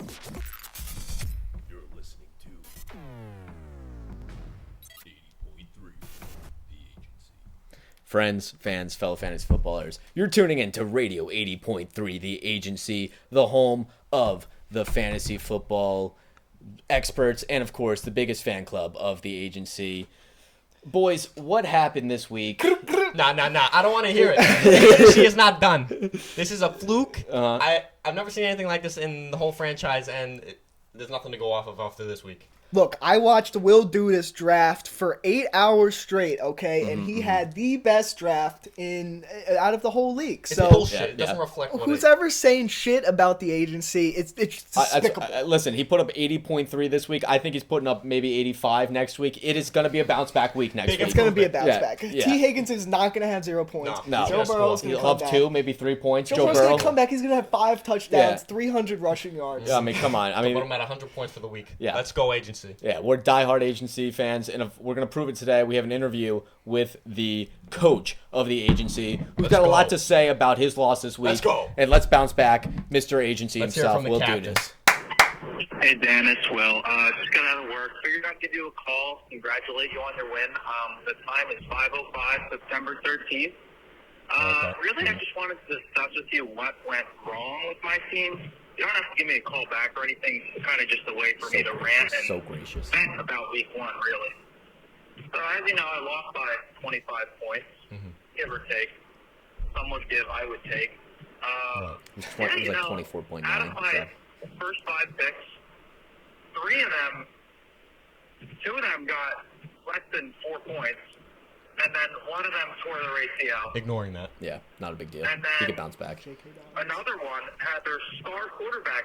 You're listening to 80.3 The Agency. Friends, fans, fellow fantasy footballers, you're tuning in to Radio 80.3 The Agency, the home of the fantasy football experts and, of course, the biggest fan club of the agency. Boys, what happened this week? Nah. I don't want to hear it. She is not done. This is a fluke. I've never seen anything like this in the whole franchise, and there's nothing to go off of after this week. Look, I watched Will do this draft for 8 hours straight, okay? And he had the best draft out of the whole league. It's So bullshit. It doesn't reflect what who's it ever saying shit about the agency, it's despicable. Listen, he put up 80.3 this week. I think he's putting up maybe 85 next week. It is going to be a bounce back week next week. It's going to be a bounce back. Yeah. T. Higgins is not going to have 0 points. No. Joe Burrow's going to He'll come have back. 2, maybe 3 points. Joe Joe Burrow's Burrow. going to come back. He's going to have 5 touchdowns, Yeah. 300 rushing yards. I mean, come on. I Put mean, him at 100 points for the week. Yeah. Let's go, agency. yeah, we're diehard agency fans, and we're going to prove it today. We have an interview with the coach of the agency, who's Let's got a lot go. to say about his loss this week. Let's go. And let's bounce back, Mr. Agency Let's hear himself. from the We'll do captain. this. Hey Dan, it's Will. Just got out of work. Figured I'd give you a call. Congratulate you on your win. The time is 5:05, September 13th. Really, I just wanted to discuss with you what went wrong with my team. You don't have to give me a call back or anything. It's kind of just a way for me to rant and So gracious. vent about week one, really. So as you know, I lost by 25 points, give or take. Some would give, I would take. It was like 24.9. Out of my so. first 5 picks, 2 of them got less than 4 points, and then one of them tore their ACL. Ignoring that. Yeah, not a big deal. And then- He could bounce back. Another one had their star quarterback,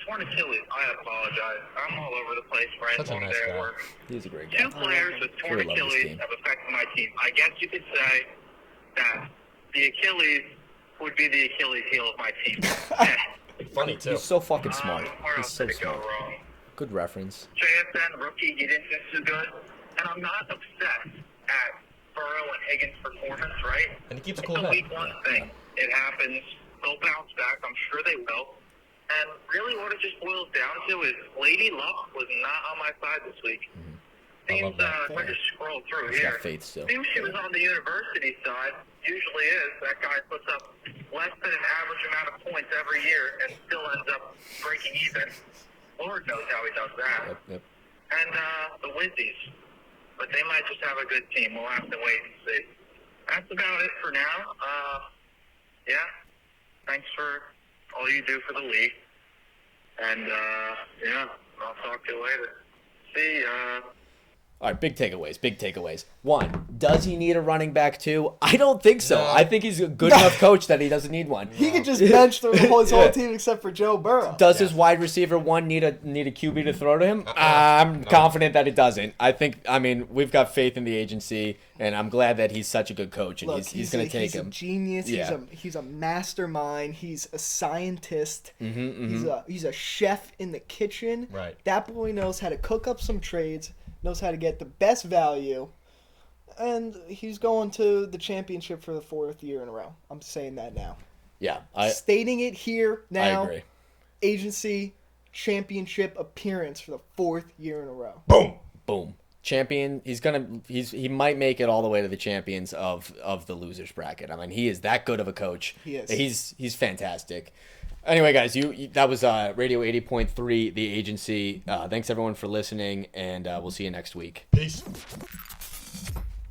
torn Achilles. I apologize. I'm all over the place right Such a one nice day guy. at work. He's a great guy. 2 players with torn Really love this Achilles team. have affected my team. I guess you could say that the Achilles would be the Achilles heel of my team. Funny, too. He's so fucking smart. Where He's else so did it go smart. wrong? Good reference. JSN rookie, he didn't do too good. And I'm not obsessed at Burrow and Higgins' performance, right? And he keeps a It's cool a head. week one thing. It happens. They'll bounce back. I'm sure they will. And really what it just boils down to is Lady Luck was not on my side this week. I Seems, love that. if I just scroll through He's here, got faith still. seems she was on the university side. Usually is. That guy puts up less than an average amount of points every year and still ends up breaking even. Lord knows how he does that. Yep. And the Wizzies. But they might just have a good team. We'll have to wait and see. That's about it for now. Yeah. Thanks for all you do for the league. And, yeah, I'll talk to you later. See ya. All right, big takeaways. 1, does he need a running back 2? I don't think so. No. I think he's a good enough coach that he doesn't need one. He could just bench his whole team except for Joe Burrow. Does his wide receiver 1 need a QB to throw to him? I'm confident that it doesn't. I mean, we've got faith in the agency, and I'm glad that he's such a good coach, and Look, he's going to take he's him. a genius. Yeah. He's a mastermind. He's a scientist. Mm-hmm. He's a chef in the kitchen. Right. That boy knows how to cook up some trades, knows how to get the best value, and he's going to the championship for the 4th year in a row. I'm saying that now. Yeah, Stating it here now. I agree. Agency championship appearance for the 4th year in a row. Boom. Champion. He might make it all the way to the champions of the losers bracket. I mean, he is that good of a coach. He is. He's fantastic. Anyway, guys, that was Radio 80.3, the agency. Thanks everyone for listening, and we'll see you next week. Peace.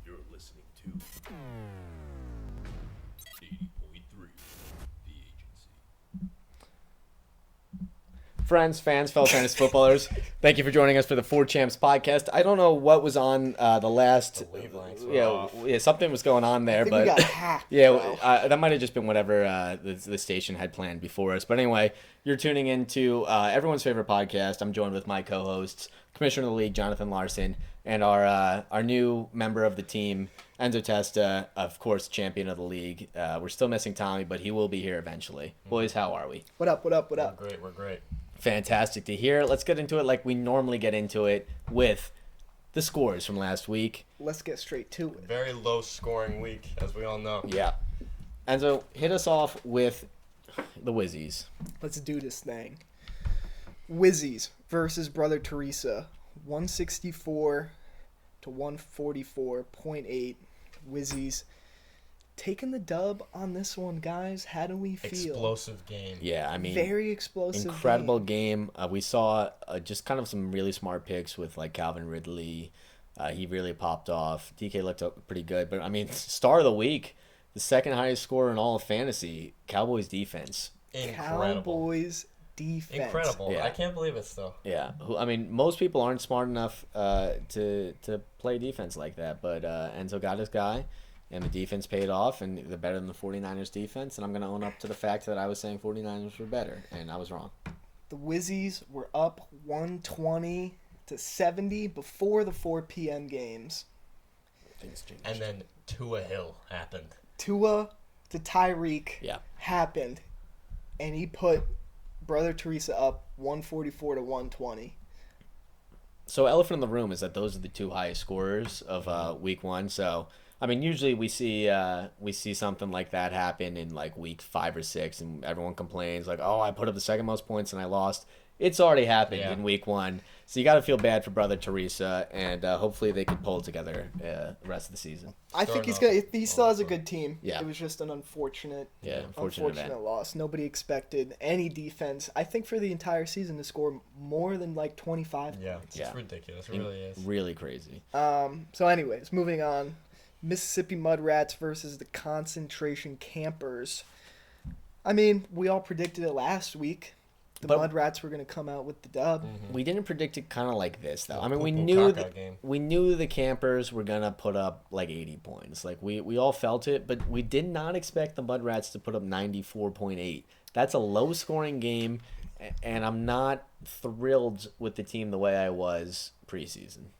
You're listening to 80.3 The Agency. Friends, fans, fellow fantasy footballers, thank you for joining us for the Four Champs podcast. I don't know what was on the last. wavelengths were off. Yeah, something was going on there, I think but we got hacked. yeah, bro. that might have just been whatever the station had planned before us. But anyway, you're tuning into everyone's favorite podcast. I'm joined with my co-hosts, Commissioner of the League, Jonathan Larson, and our new member of the team, Enzo Testa, of course, champion of the league. We're still missing Tommy, but he will be here eventually. Boys, how are we? What up? We're great. Fantastic to hear. Let's get into it like we normally get into it with the scores from last week. Let's get straight to it. Very low scoring week, as we all know. Yeah. Enzo, hit us off with the Wizzies. Let's do this thing. Wizzies versus Brother Teresa. 164 to 144.8. Wizzies taking the dub on this one, guys. How do we feel? Explosive game. Yeah, I mean, Very explosive. incredible game. We saw just kind of some really smart picks with like Calvin Ridley. He really popped off. DK looked up pretty good, but I mean, star of the week, the second highest scorer in all of fantasy, Cowboys defense. Incredible. Cowboys defense. Incredible. Yeah. I can't believe it still. Yeah, I mean, most people aren't smart enough to play defense like that, but Enzo got his guy, and the defense paid off, and they're better than the 49ers defense, and I'm going to own up to the fact that I was saying 49ers were better, and I was wrong. The Wizzies were up 120 to 70 before the 4 p.m. games. Things changed. And then Tua Hill happened. Tua to Tyreek Yeah. happened, and he put Brother Teresa up 144 to 120. So elephant in the room is that those are the two highest scorers of week one. So I mean, usually we see something like that happen in like week 5 or 6, and everyone complains like, "Oh, I put up the second most points and I lost." It's already happened in week 1, so you got to feel bad for Brother Teresa, and hopefully they can pull it together the rest of the season. I think he's gonna. He still has a good team. Yeah. It was just an unfortunate Unfortunate loss. Nobody expected any defense. I think for the entire season to score more than like 25 points. It's ridiculous. It really is. Really crazy. So, anyways, moving on. Mississippi Mud Rats versus the Concentration Campers. I mean, we all predicted it last week. The Mud Rats were going to come out with the dub. We didn't predict it kind of like this, though. I mean, Game. we knew the Campers were going to put up like 80 points. Like, we all felt it, but we did not expect the Mud Rats to put up 94.8. That's a low-scoring game, and I'm not thrilled with the team the way I was preseason.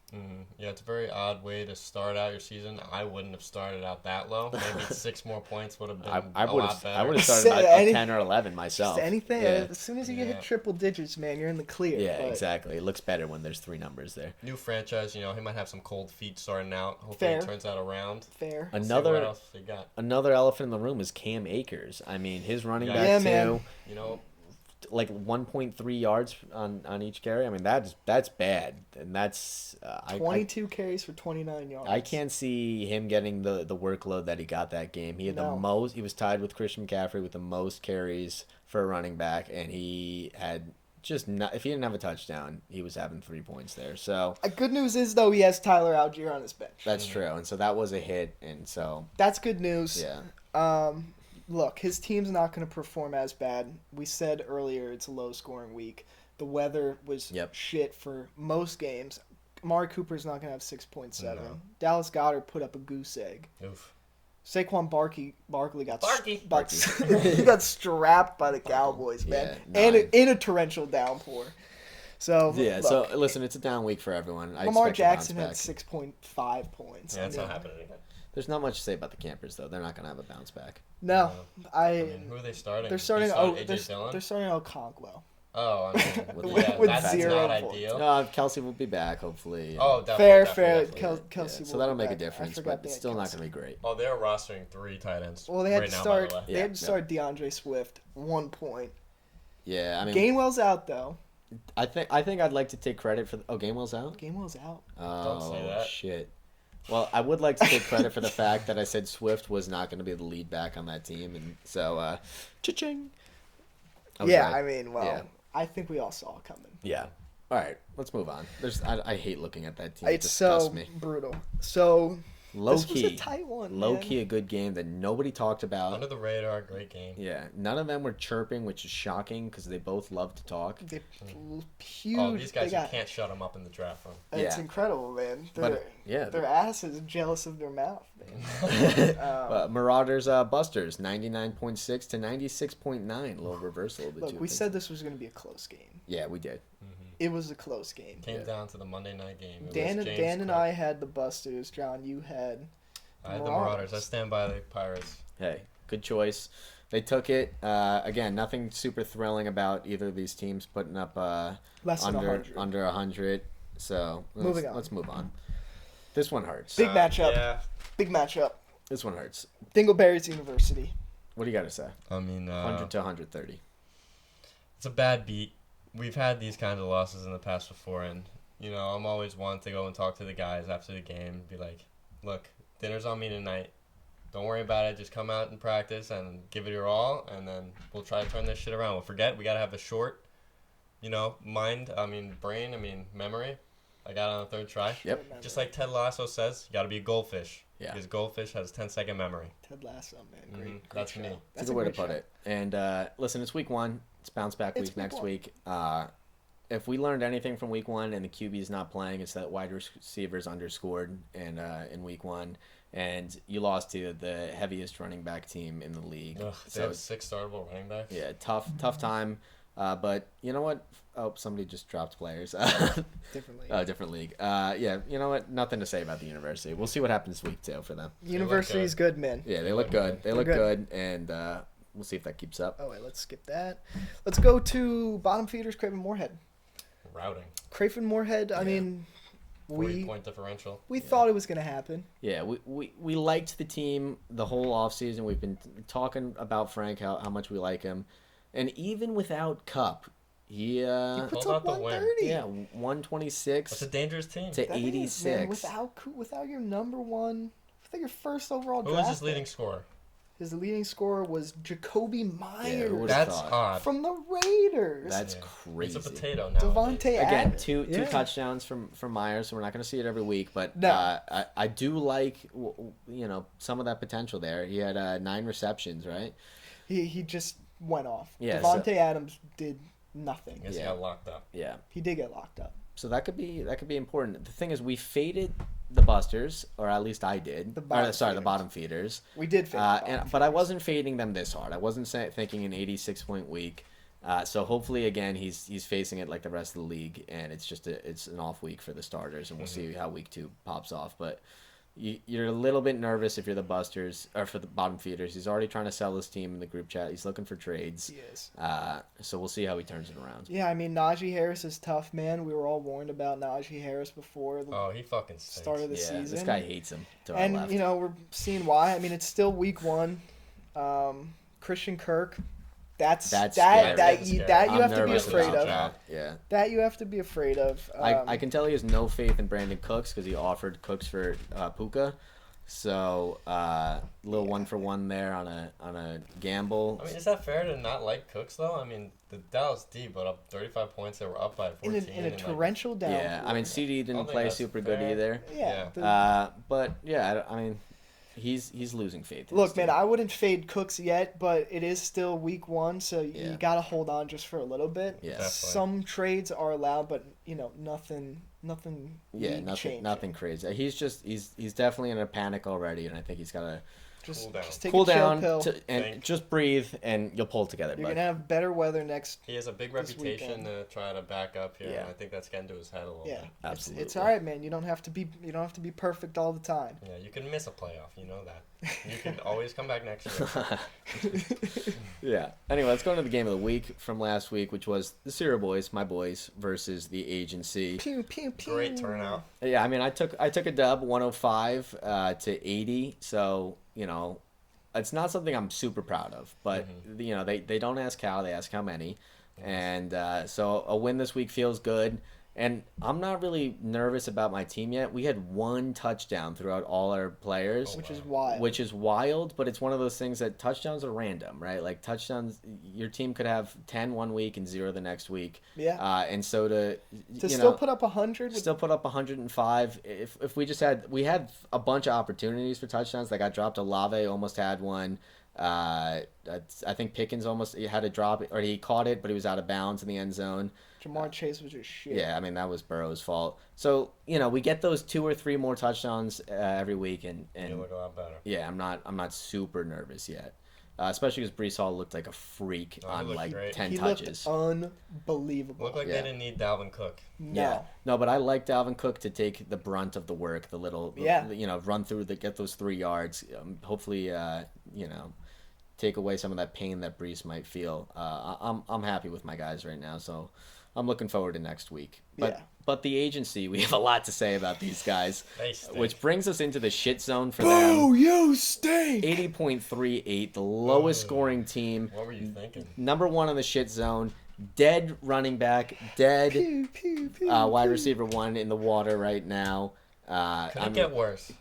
Yeah, it's a very odd way to start out your season. I wouldn't have started out that low. Maybe 6 more points would have been a lot better. I would have started at 10 or 11 myself. Just anything. Yeah. As soon as you hit triple digits, man, you're in the clear. Yeah, exactly. It looks better when there's 3 numbers there. New franchise, he might have some cold feet starting out. Hopefully it turns out around. Fair. We'll see what else they got. Another elephant in the room is Cam Akers. I mean, his running back too. Like 1.3 yards on each carry. I mean, that's bad, and that's 22 carries for 29 yards. I can't see him getting the workload that he got that game. He had the most. He was tied with Christian McCaffrey with the most carries for a running back, and he had just not. If he didn't have a touchdown, he was having 3 points there. So good news is though he has Tyler Algier on his bench. That's true, and so that was a hit, and so that's good news. Yeah. Look, his team's not going to perform as bad. We said earlier it's a low-scoring week. The weather was shit for most games. Amari Cooper's not going to have 6.7. No. Dallas Goedert put up a goose egg. Oof. Saquon Barkley got he got strapped by the Cowboys, man, and in a torrential downpour. So look, so listen, it's a down week for everyone. Lamar Jackson had 6.5 points. Yeah, it's not happening again. There's not much to say about the Campers, though. They're not going to have a bounce back. No. I mean, who are they starting? They're starting Okonkwo. Oh, I mean, with that's 0 not points. ideal. Kelsey will be back, hopefully. Oh, definitely. Fair. Definitely. Kelsey so that'll make a difference, but it's still not going to be great. Oh, they're rostering 3 tight ends. Well, they had to start. Now, they had to start DeAndre Swift 1 point. Yeah, I mean, Gainwell's out though. I think I'd like to take credit for. Gainwell's out. Gainwell's out. Oh, don't say that. Shit. Well, I would like to take credit for the fact that I said Swift was not going to be the lead back on that team, and so, cha-ching. Yeah, right. I mean, I think we all saw it coming. Yeah. All right, let's move on. I hate looking at that team. It's so brutal. So this was a tight one. Low key, a good game that nobody talked about. Under the radar, great game. Yeah, none of them were chirping, which is shocking because they both love to talk. They're huge. Oh, these guys, you can't shut them up in the draft room. It's incredible, man. Their ass is jealous of their mouth, man. Marauders, Busters, 99.6 to 96.9. A little reversal. Look, we said this was going to be a close game. Yeah, we did. It was a close game. Came down to the Monday night game. Dan and I had the Busters. John, you had I had the Marauders. I stand by the Pirates. Hey, good choice. They took it. Again, nothing super thrilling about either of these teams putting up under 100. So let's move on. This one hurts. Big matchup. Yeah. Big matchup. This one hurts. Dingleberries University. What do you got to say? I mean, 100 to 130. It's a bad beat. we've had these kinds of losses in the past before, and I'm always one to go and talk to the guys after the game, be like, look, dinner's on me tonight. Don't worry about it. Just come out and practice and give it your all, and then we'll try to turn this shit around. We'll forget. We got to have a short, memory. I got it on the third try. Yep. Just like Ted Lasso says, you got to be a goldfish. Yeah. Because goldfish has 10-second memory. Ted Lasso, man. Great That's show. me. That's a good way to put it. And listen, it's week 1. It's bounce back week next week. If we learned anything from week 1 and the QB's not playing, it's that wide receivers underscored in week 1. And you lost to the heaviest running back team in the league. Ugh, they have 6 startable running backs. Yeah, tough time. But you know what? Oh, somebody just dropped players. Different league. Oh, different league. Yeah, you know what? Nothing to say about the university. We'll see what happens week 2 for them. University's good, man. Yeah, they look good. They look good, and we'll see if that keeps up. Oh, wait, let's skip that. Let's go to bottom feeders, Craven Moorhead. Routing. Craven Moorhead, I mean... 40-point differential. We thought it was going to happen. Yeah, we liked the team the whole offseason. We've been talking about Frank, how much we like him. And even without Cup, he puts pulled up out the win. 130. Yeah, 126 That's a dangerous team. to That is, 86. man, without your number one, without your first overall Who draft was his leading pick. scorer? His leading scorer was Jacoby Myers who would've That's thought? odd. from the Raiders. That's Yeah. crazy. It's a potato now. Devontae Again, Adams. two Yeah. touchdowns from Myers, so we're not going to see it every week. But No. I do like some of that potential there. He had 9 receptions, right? He just went off. Yeah, Devontae Adams did nothing. I guess he Yeah. got locked up. Yeah. He did get locked up. So that could be important. The thing is, we faded the Busters, or at least I did. The the bottom bottom feeders. We did fade. But I wasn't fading them this hard. I wasn't thinking an 86-point week. So hopefully, again, he's facing it like the rest of the league, and it's an off week for the starters, and we'll see how week 2 pops off. But you're a little bit nervous if you're the Busters or for the bottom feeders. He's already trying to sell his team in the group chat. He's looking for trades. He is. So we'll see how he turns it around. Yeah, I mean, Najee Harris is tough, man. We were all warned about Najee Harris before the Oh, he fucking stinks. start of the season. This guy hates him. To our And, left. we're seeing why. I mean, it's still week 1. Christian Kirk, that's That's that scary. you That's have I'm to be nervous afraid about of. that. Yeah. That you have to be afraid of. I can tell he has no faith in Brandon Cooks because he offered Cooks for Puka. So little 1-for-1 there on a gamble. I mean, is that fair to not like Cooks, though? I mean, the Dallas D put up 35 points. They were up by 14. in a torrential down. Yeah, I mean CD I didn't don't think play that's super good fair. either. Yeah. But yeah, I mean, he's losing faith. in Look, his man, team. I wouldn't fade Cooks yet, but it is still week 1, so Yeah. you got to hold on just for a little bit. Yeah. Definitely. Some trades are allowed, but nothing. Yeah, changing. nothing crazy. He's definitely in a panic already, and I think he's got to Cool down. Just take cool a chill down pill. and Think. just breathe, and you'll pull it together. You're bud. gonna have better weather next. He has a big This reputation weekend. to try to back up here, Yeah. and I think that's getting to his head a little Yeah, bit. Absolutely. It's all right, man. You don't have to be perfect all the time. Yeah, you can miss a playoff, you know that. You can always come back next year. Yeah. Anyway, let's go into the game of the week from last week, which was the Cereal Boys, my boys, versus the agency. Pew pew pew. Great turnout. Yeah, I mean, I took a dub, 105 to 80. So it's not something I'm super proud of, but they don't ask how, they ask how many, and so a win this week feels good. And I'm not really nervous about my team yet. We had 1 touchdown throughout all our players. Which is wild. Which is wild, but it's one of those things that touchdowns are random, right? Like touchdowns, your team could have 10 one week and 0 the next week. Yeah. And so to still put up 100. still put up 105. If we had a bunch of opportunities for touchdowns that got dropped. Olave almost had one. I think Pickens almost had a drop, or he caught it, but he was out of bounds in the end zone. Jamar Chase was just shit. Yeah, I mean that was Burrow's fault. So we get those 2 or 3 more touchdowns every week, and You look a lot better. yeah, I'm not super nervous yet, especially because Brees Hall looked like a freak Oh, he on looked like great. 10 He touches. looked unbelievable. Looked like Yeah. they didn't need Dalvin Cook. No. No, but I like Dalvin Cook to take the brunt of the work, run through get those 3 yards. Hopefully, take away some of that pain that Brees might feel. I'm happy with my guys right now, so I'm looking forward to next week. But the agency, we have a lot to say about these guys, They stink. which brings us into the shit zone for them. Oh, you stink. 80.38, the lowest scoring team. What were you thinking? Number 1 on the shit zone. dead running back, dead Pew, pew, pew, wide pew. receiver 1 in the water right now. Could it get worse?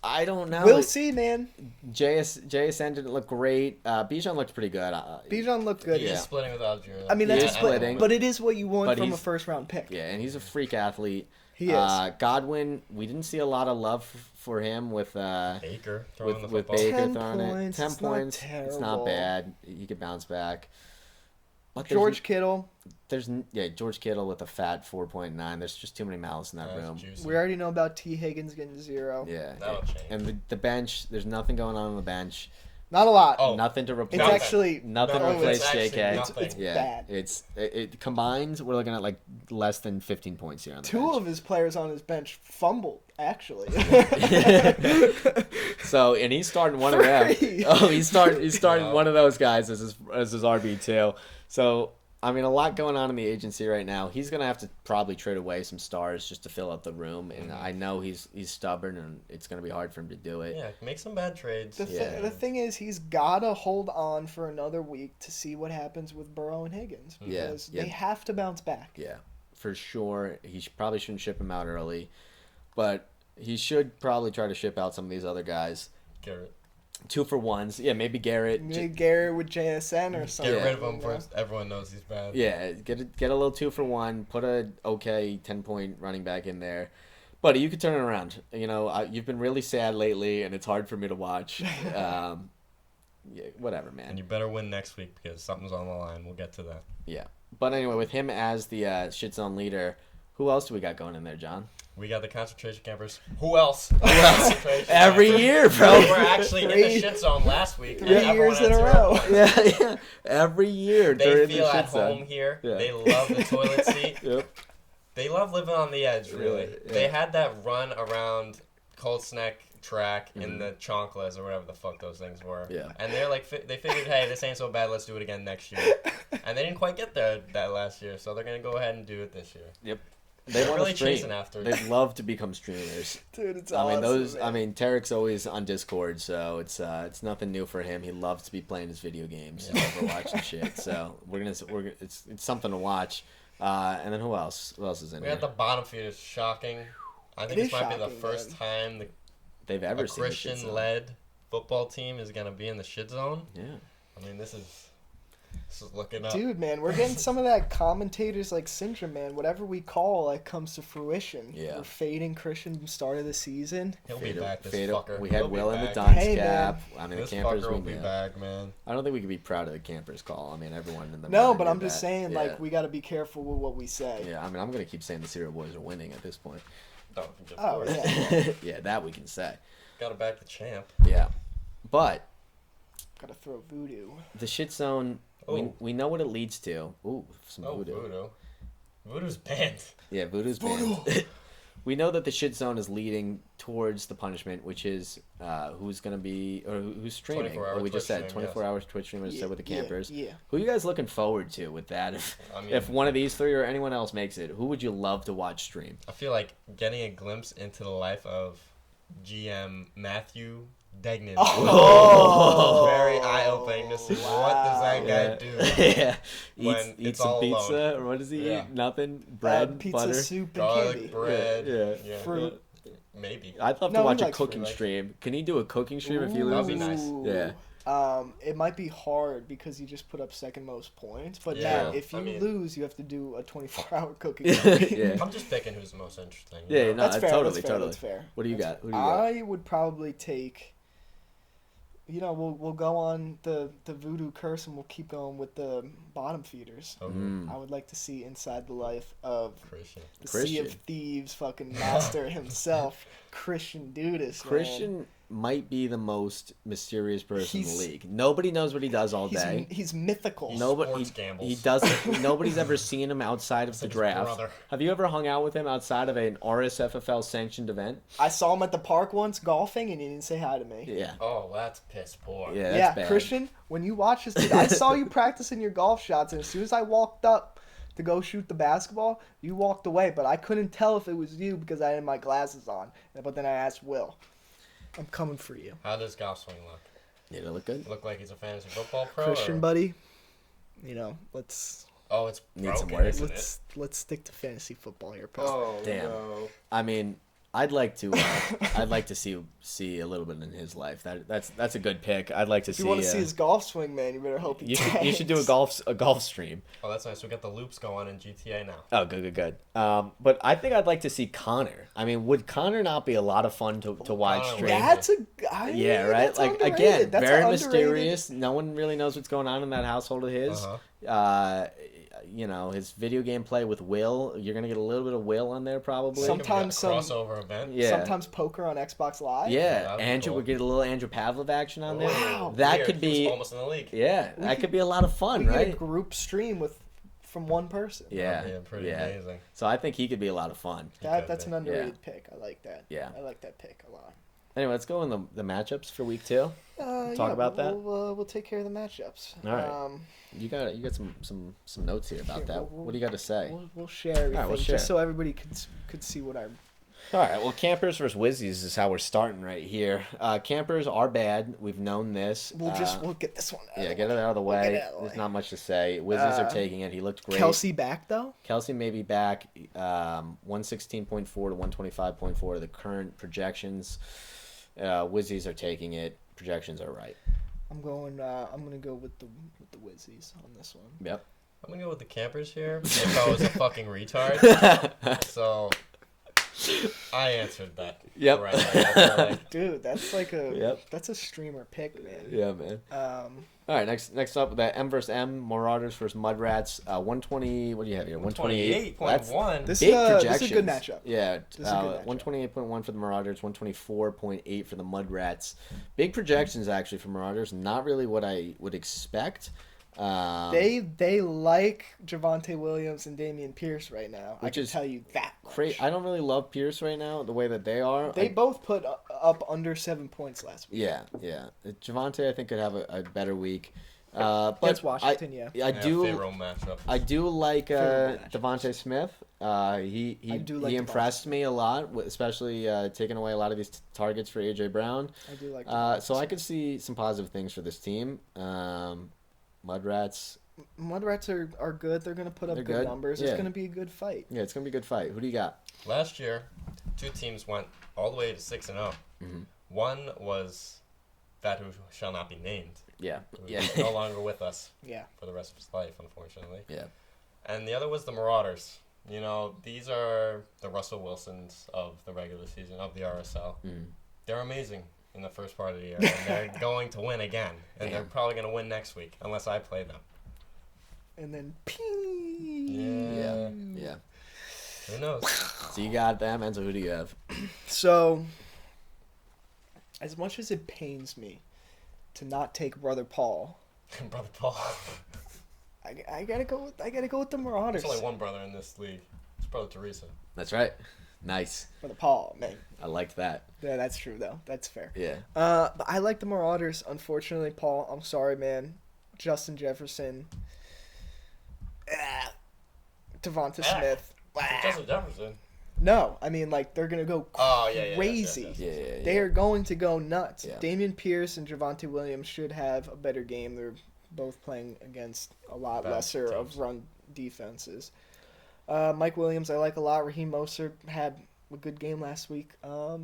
I don't know. We'll see, man. JSN didn't look great. Bijan looked pretty good. Bijan looked good. He Yeah. is splitting with Algier. I mean, He that's is splitting. but it is what you want But from a he's- first-round pick. Yeah, and he's a freak athlete. He is. Godwin, we didn't see a lot of love for him with Baker throwing the with football. Baker 10 throwing it. points, 10 it's not points. It's not terrible. bad. He could bounce back. But George Kittle, George Kittle with a fat 4.9. There's just too many mouths in that That's room. juicy. we already know about T. Higgins getting 0. Yeah. That'll change. And the bench, there's nothing going on the bench. Not a lot. Oh, Nothing to replace. it's actually Nothing to No, replace it's actually JK. nothing. It's Yeah, bad. it combined. We're looking at like less than 15 points here on the Two bench. of his players on his bench fumbled, actually. So and he's starting one of them. Three. Oh, he's starting Yeah. one of those guys as his RB2. So I mean, a lot going on in the agency right now. He's gonna have to probably trade away some stars just to fill out the room, and I know he's stubborn, and it's gonna be hard for him to do it. Yeah, make some bad trades. The thing is, he's gotta hold on for another week to see what happens with Burrow and Higgins Yeah, because yeah. they have to bounce back. Yeah, for sure. Probably shouldn't ship him out early, but he should probably try to ship out some of these other guys. Garrett. 2-for-1s. Yeah, maybe Garrett. Maybe Garrett with JSN or something. Get rid of him you know? first. Everyone knows he's bad. Yeah, get a little 2-for-1. Put a okay 10-point running back in there. Buddy, you could turn it around. You know, you've been really sad lately, and it's hard for me to watch. Yeah, whatever, man. And you better win next week because something's on the line. We'll get to that. Yeah. But anyway, with him as the shit zone leader, who else do we got going in there, John? We got the concentration campers. Who else? Concentration Every campers. year, We bro. were actually in the Three- shit zone last week. and 3 everyone years had in a 0 row. points. Yeah. Every year They they're in feel the at shit zone. home here. Yeah. They love the toilet seat. Yep. They love living on the edge, really. Yeah. They had that run around Colts Neck track in the Chonklas or whatever the fuck those things were. Mm-hmm. Yeah. And they're like, they figured, hey, this ain't so bad, let's do it again next year. And they didn't quite get there that last year, so they're going to go ahead and do it this year. Yep. They're want to really stream. chasing after it. They'd love to become streamers. Dude, it's I mean, awesome, man. I mean, Tarek's always on Discord, so it's nothing new for him. He loves to be playing his video games, and Overwatch and shit. So it's something to watch. And then who else? Who else is in We here? got the bottom feeders. Shocking. I think It this is might be the shocking, first man. time They've ever a seen the shit zone. Christian-led football team is going to be in the shit zone. Yeah. I mean, this is looking up. Dude, man, we're getting some of that commentators like syndrome, man. Whatever we call like comes to fruition. Yeah. We're fading Christian start of the season. He'll be back, this Fatal. fucker. We had He'll be Will in the back. Dunce Hey, man. cap. I mean, This the campers fucker we will be knew. back, man. I don't think we could be proud of the campers call. I mean, everyone in the No, running but knew I'm just that. saying, Yeah. like, we got to be careful with what we say. Yeah, I mean, I'm gonna keep saying the Cereal Boys are winning at this point. Don't, of Oh, course. yeah. Yeah, that we can say. Got to back the champ. Yeah, but Got to throw voodoo. the shit zone, Oh. we know what it leads to. Ooh, some Oh, voodoo. voodoo. Voodoo's banned. Yeah, voodoo's banned. We know that the shit zone is leading towards the punishment, which is who's gonna be or who's streaming. 24-hour Or we just Twitch said stream, 24 hours Twitch stream. We just said with the campers. Yeah. Who are you guys looking forward to with that? I mean, If one of these three or anyone else makes it, who would you love to watch stream? I feel like getting a glimpse into the life of GM Matthew Degnan. Oh. Very eye-opening to see what does that guy do. Yeah, When eats it's some all pizza alone. or what does he Yeah. eat? Nothing. Bread, Pizza, butter. soup, and Garlic candy. bread. Yeah. Fruit. Maybe. I'd love No, to watch he a likes cooking fruit. stream. Can he do a cooking stream if he That'd loses? be nice. Ooh. Yeah. It might be hard because you just put up second most points, but Yeah, now if you I mean- lose, you have to do a 24-hour cooking. Yeah. I'm just picking who's the most interesting. Yeah, no, That's fair. totally, that's fair. totally. That's fair. What do you That's got? Who do you got? I would probably take. We'll go on the voodoo curse and we'll keep going with the bottom feeders. Oh, I would like to see inside the life of Christian. the Sea of Christian. Thieves fucking master himself, Christian Dudas. Christian might be the most mysterious person in the He's- league. Nobody knows what he does all day. He's mythical. Nobody, Sports gambles. he doesn't. Nobody's ever seen him outside of the like his draft. brother. Have you ever hung out with him outside of an RSFFL sanctioned event? I saw him at the park once golfing, and he didn't say hi to me. Yeah, Oh, that's piss poor. yeah, that's Yeah, bad. Christian, when you watch this, dude, I saw you practicing your golf shots, and as soon as I walked up to go shoot the basketball, you walked away, but I couldn't tell if it was you because I had my glasses on. But then I asked Will, I'm coming for you. How does golf swing look? Yeah, they look good. Look like he's a fantasy football pro? Christian, or- buddy, let's... Oh, it's Needs some broken, work. isn't it? Let's stick to fantasy football here, pal. Oh, Damn. no. I mean, I'd like to see a little bit in his life. That's a good pick. I'd like to If see. you want to see his golf swing, man, you better hope he you should do a golf stream. Oh, that's nice. We got the loops going in GTA now. Oh, good. But I think I'd like to see Connor. I mean, would Connor not be a lot of fun to watch Connor stream? That's a Yeah, right. That's Like underrated. again, That's very underrated. mysterious. No one really knows what's going on in that household of his. Uh-huh. You know, his video game play with Will. You're gonna get a little bit of Will on there probably. Sometimes Could be a crossover event. Yeah. Sometimes poker on Xbox Live. Yeah, that'd be Andrew cool. would get a little Andrew Pavlov action on there. Wow. That Weird. could He was be. almost in the league. Yeah, that could be a lot of fun, We get right? a group stream from one person. Yeah, Yeah, pretty amazing. So I think he could be a lot of fun. That's could an be. underrated pick. I like that. Yeah. I like that pick a lot. Anyway, let's go in the matchups for week 2. Talk about that? We'll take care of the matchups. All right. You got some notes here about Here, that. we'll- what do you got to say? We'll share everything we'll share. just so everybody could see what I'm. All right. Well, campers versus Wizzies is how we're starting right here. Campers are bad. We've known this. We'll get this one. Yeah, get it out of the way. get it out of the There's way. not much to say. Wizzies are taking it. He looked great. Kelsey back though. Kelsey may be back. 116.4 to 125.4 are the current projections. Wizzies are taking it. Projections are right. I'm gonna go with the Wizzies on this one. Yep. I'm gonna go with the campers here. If I was a fucking retard. So I answered that. Yep. Right. Definitely. Dude, that's like a Yep. that's a streamer pick, man. Yeah, man. All right, next up, that M versus M, Marauders versus Mudrats. 120. What do you have here? 128. 128.1. This Big is a projections. good matchup. Yeah, This is a good matchup. 128.1 for the Marauders, 124.8 for the Mudrats. Big projections actually for Marauders. Not really what I would expect. They like Javonte Williams and Damian Pierce right now. I Which can is tell you that much. I don't really love Pierce right now the way that they are. They both put up under 7 points last week. Yeah. Javante, I think, could have a better week. But Against Washington, I Yeah, do. favorable matchup. I do like Favorable matchups. Devontae Smith. He do like he Devontae impressed me a lot, especially taking away a lot of these targets for AJ Brown. I do like So I could see some positive things for this team. Mudrats. Mudrats are good. They're going to put up They're good good? numbers. Yeah. It's going to be a good fight. Yeah, it's gonna be a good fight. Who do you got? Last year, 2 teams went all the way to 6-0. Mhm. One was that who shall not be named. Yeah. Who's Yeah. no longer with us Yeah. for the rest of his life, unfortunately. Yeah. And the other was the Marauders. You know, these are the Russell Wilsons of the regular season, of the RSL. Mm. They're amazing in the first part of the year, and they're going to win again. And they're Damn. probably going to win next week, unless I play them. And then ping. Yeah. Yeah. Who knows? So you got them, Enzo. Who do you have? So, as much as it pains me to not take Brother Paul, Brother Paul. I gotta go with the Marauders. There's only one brother in this league. It's Brother Teresa. That's right. Nice. Brother Paul, man. I liked that. Yeah, that's true though. That's fair. Yeah. But I like the Marauders. Unfortunately, Paul, I'm sorry, man. Justin Jefferson. Devonta Smith. Justin Jefferson. No, I mean like they're gonna go Oh, yeah. crazy. Yeah. They are going to go nuts. Yeah. Damian Pierce and Javonte Williams should have a better game. They're both playing against a lot Bad lesser teams. of run defenses. Mike Williams, I like a lot. Raheem Mostert had a good game last week. I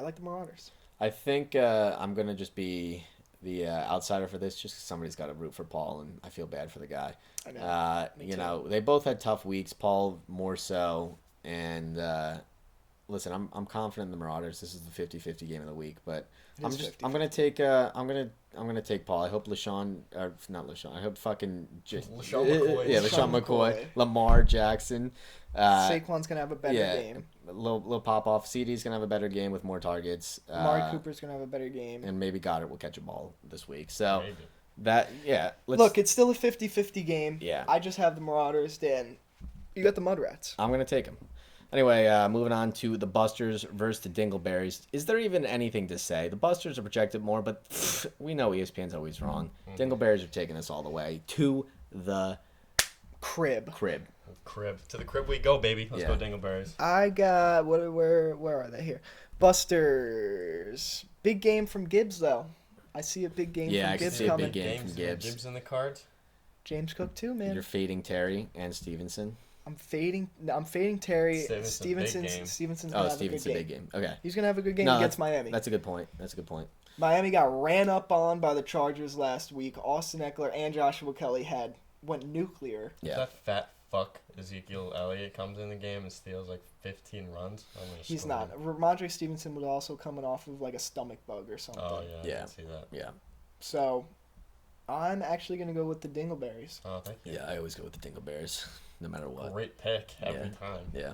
like the Marauders. I think I'm gonna just be the outsider for this, just 'cause somebody's got to root for Paul, and I feel bad for the guy. I know. Me You too. know, they both had tough weeks. Paul more so, and listen, I'm confident in the Marauders. This is the 50-50 game of the week, but It is I'm gonna take I'm gonna take Paul. I hope LaShawn, or not LaShawn. I hope fucking LaShawn McCoy. Yeah, LaShawn LaShawn McCoy, McCoy. Lamar Jackson. Saquon's gonna have a better yeah, game. Little pop off. CD's gonna have a better game with more targets. Amari Cooper's gonna have a better game. And maybe Goddard will catch a ball this week. So Maybe. Look, it's still a 50-50 game. Yeah. I just have the Marauders. Dan, you got the Mudrats. I'm gonna take him. Anyway, moving on to the Busters versus the Dingleberries. Is there even anything to say? The Busters are projected more, but we know ESPN's always wrong. Dingleberries are taking us all the way to the Crib. crib. Crib. To the crib we go, baby. Let's Yeah. go Dingleberries. I got where are they here? Busters. Big game from Gibbs though. I see a big game Yeah, I from can Gibbs see a coming. big game from Gibbs. Gibbs in the cards. James Cook too, man. You're fading Terry and Stevenson. I'm fading Terry. Stevenson's Stevenson's Oh, gonna have Stevenson, a good big game. game. Okay. He's gonna have a good game No, against Miami. That's a good point. Miami got ran up on by the Chargers last week. Austin Eckler and Joshua Kelly went nuclear. Yeah. That fat fuck Ezekiel Elliott comes in the game and steals like 15 runs. He's not. Ramondre Stevenson was also coming off of like a stomach bug or something. Oh yeah, I Yeah. can see that. Yeah. So, I'm actually gonna go with the Dingleberries. Oh, thank you. Yeah, I always go with the Dingleberries, no matter what. Great pick every time. Yeah.